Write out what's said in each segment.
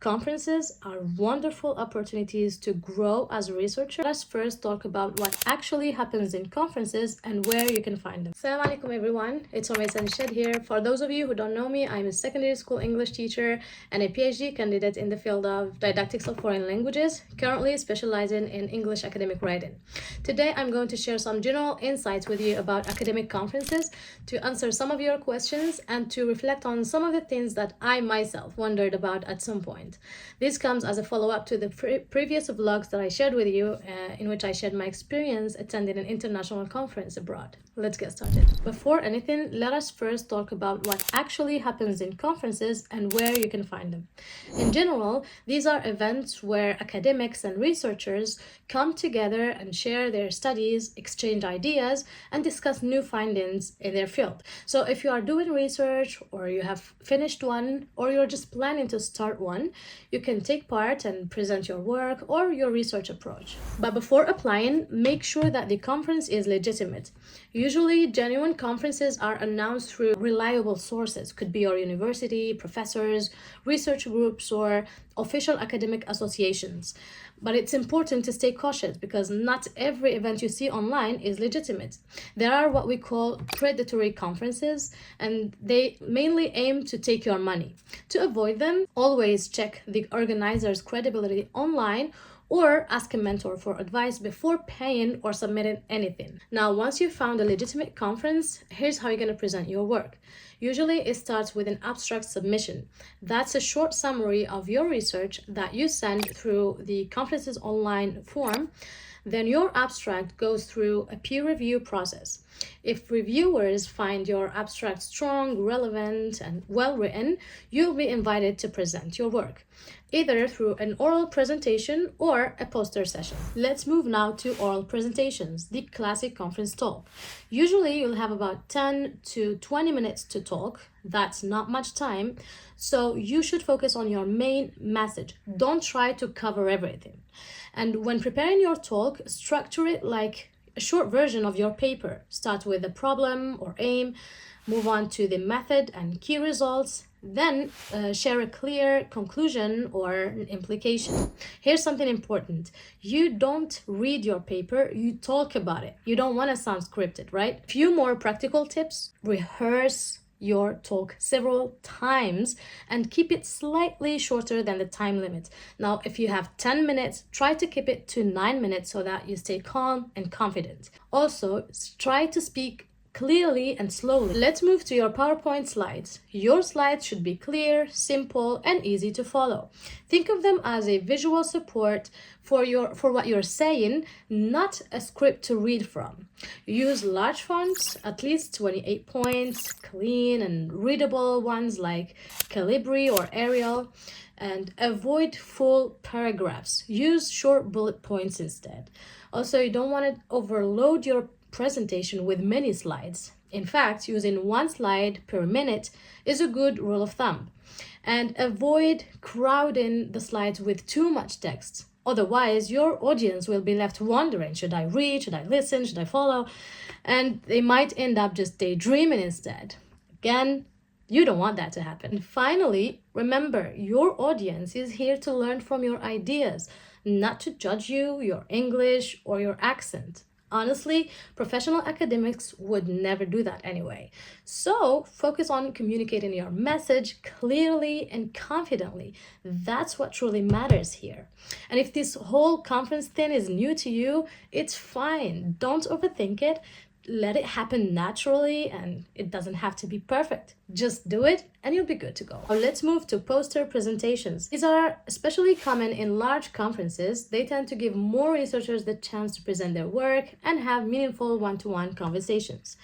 Conferences are wonderful opportunities to grow as a researcher. Let's first talk about what actually happens in conferences and where you can find them. Assalamu alaikum everyone, it's Umaysan Shed here. For those of you who don't know me, I'm a secondary school English teacher and a PhD candidate in the field of didactics of foreign languages, currently specializing in English academic writing. Today I'm going to share some general insights with you about academic conferences, to answer some of your questions and to reflect on some of the things that I myself wondered about at some point. This comes as a follow-up to the previous vlogs that I shared with you, in which I shared my experience attending an international conference abroad. Let's get started. Before anything, let us first talk about what actually happens in conferences and where you can find them. In general, these are events where academics and researchers come together and share their studies, exchange ideas, and discuss new findings in their field. So if you are doing research, or you have finished one, or you're just planning to start one, you can take part and present your work or your research approach. But before applying, make sure that the conference is legitimate. Usually, genuine conferences are announced through reliable sources. Could be your university, professors, research groups, or official academic associations. But it's important to stay cautious because not every event you see online is legitimate. There are what we call predatory conferences, and they mainly aim to take your money. To avoid them, always check the organizer's credibility online or ask a mentor for advice before paying or submitting anything. Now, once you've found a legitimate conference, here's how you're going to present your work. Usually, it starts with an abstract submission. That's a short summary of your research that you send through the conference's online form. Then your abstract goes through a peer review process. If reviewers find your abstract strong, relevant, and well-written, you'll be invited to present your work, either through an oral presentation or a poster session. Let's move now to oral presentations, the classic conference talk. Usually you'll have about 10 to 20 minutes to talk. That's not much time, so you should focus on your main message. Don't try to cover everything. And when preparing your talk, structure it like a short version of your paper. Start with the problem or aim, move on to the method and key results, then share a clear conclusion or an implication. Here's something important. You don't read your paper, you talk about it. You don't want to sound scripted, right? Few more practical tips. Rehearse your talk several times and keep it slightly shorter than the time limit. Now, if you have 10 minutes, try to keep it to 9 minutes so that you stay calm and confident. Also, try to speak clearly and slowly. Let's move to your PowerPoint slides. Your slides should be clear, simple, and easy to follow. Think of them as a visual support for what you're saying, not a script to read from. Use large fonts, at least 28 points, clean and readable ones like Calibri or Arial, and avoid full paragraphs. Use short bullet points instead. Also, you don't want to overload your presentation with many slides. In fact, using one slide per minute is a good rule of thumb. And avoid crowding the slides with too much text. Otherwise, your audience will be left wondering, should I read, should I listen, should I follow? And they might end up just daydreaming instead. Again, you don't want that to happen. And finally, remember, your audience is here to learn from your ideas, not to judge you, your English, or your accent. Honestly, professional academics would never do that anyway. So focus on communicating your message clearly and confidently. That's what truly matters here. And if this whole conference thing is new to you, it's fine. Don't overthink it. Let it happen naturally, and it doesn't have to be perfect. Just do it and you'll be good to go. Now let's move to poster presentations. These are especially common in large conferences. They tend to give more researchers the chance to present their work and have meaningful one-to-one conversations.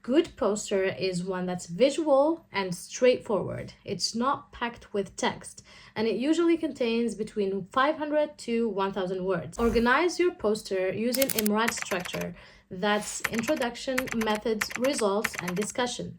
Good poster is one that's visual and straightforward. It's not packed with text, and it usually contains between 500 to 1,000 words. Organize your poster using IMRAD structure. That's introduction, methods, results, and discussion.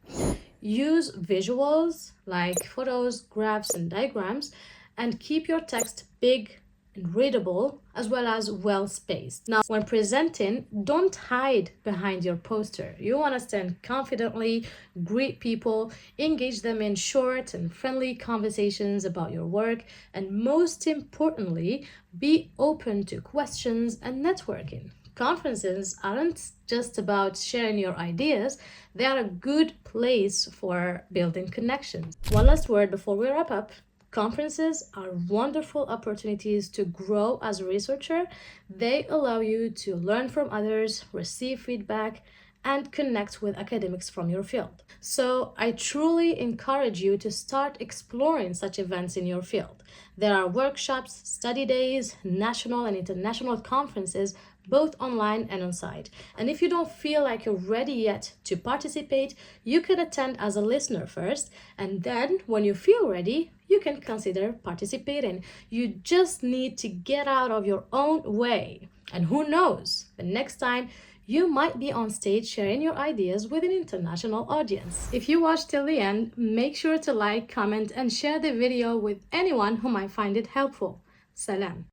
Use visuals like photos, graphs, and diagrams, and keep your text big and readable, as well as well spaced. Now, when presenting, don't hide behind your poster. You want to stand confidently, greet people, engage them in short and friendly conversations about your work, and most importantly, be open to questions and networking. Conferences aren't just about sharing your ideas, they are a good place for building connections. One last word before we wrap up. Conferences are wonderful opportunities to grow as a researcher. They allow you to learn from others, receive feedback, and connect with academics from your field. So I truly encourage you to start exploring such events in your field. There are workshops, study days, national and international conferences, both online and on site. And if you don't feel like you're ready yet to participate, you can attend as a listener first, and then when you feel ready, you can consider participating. You just need to get out of your own way. And who knows, the next time you might be on stage sharing your ideas with an international audience. If you watched till the end, make sure to like, comment, and share the video with anyone who might find it helpful. Salam.